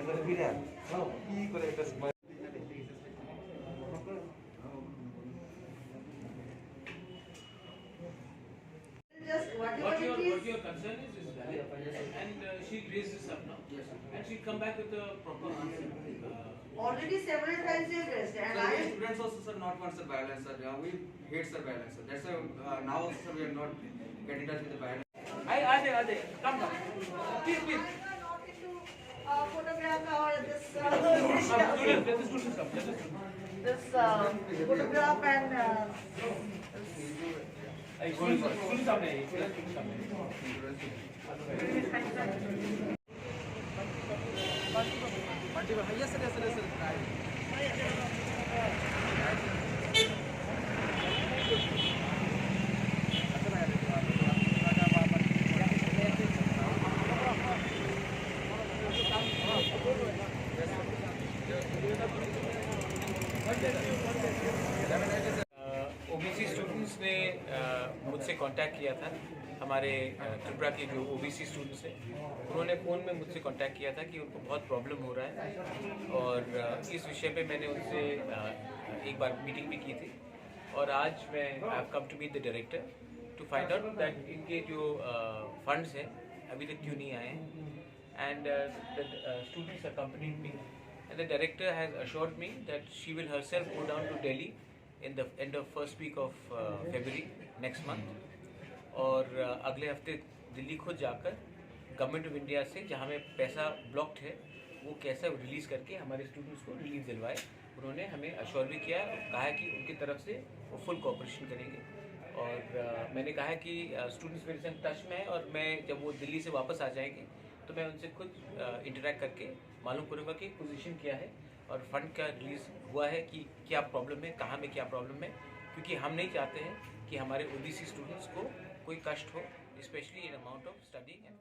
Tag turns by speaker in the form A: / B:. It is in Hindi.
A: What your concern is valid, and she raised this up now, and she'll come back with a proper answer.
B: Already several times you have raised, and
C: Sir, we students also, sir, not want sir violence, sir. We hate sir violence, sir. That's why now also, sir, we are not getting in touch with the violence.
A: Ade, come. Please.
B: not into photograph or this
A: Students come.
B: this photograph and
A: Students come. OBC students ने मुझसे कांटेक्ट किया था। हमारे त्रिपुरा के जो ओबीसी स्टूडेंट्स हैं उन्होंने फ़ोन में मुझसे कांटेक्ट किया था कि उनको बहुत प्रॉब्लम हो रहा है, और इस विषय पे मैंने उनसे एक बार मीटिंग भी की थी। और आज मैं I have come to meet the director to find out that इनके जो फंड्स हैं अभी तक क्यों नहीं आए हैं, and the students accompanied me, and the director has assured me that she will herself go down to Delhi in the end of first week of February next month, और अगले हफ्ते दिल्ली खुद जाकर गवर्नमेंट ऑफ इंडिया से जहाँ में पैसा ब्लॉक्ड है वो कैसे रिलीज़ करके हमारे स्टूडेंट्स को रिलीज दिलवाए। उन्होंने हमें अश्योर भी किया और कहा है कि उनकी तरफ से वो फुल कोऑपरेशन करेंगे। और मैंने कहा है कि स्टूडेंट्स मेरे संग टच में है, और मैं जब वो दिल्ली से वापस आ जाएंगे तो मैं उनसे खुद इंटरेक्ट करके मालूम करूँगा कि पोजीशन क्या है और फंड का रिलीज़ हुआ है कि क्या प्रॉब्लम है, कहाँ में क्या प्रॉब्लम है, क्योंकि हम नहीं चाहते हैं कि हमारे ओबीसी स्टूडेंट्स को कोई कष्ट हो, specially in amount of studying and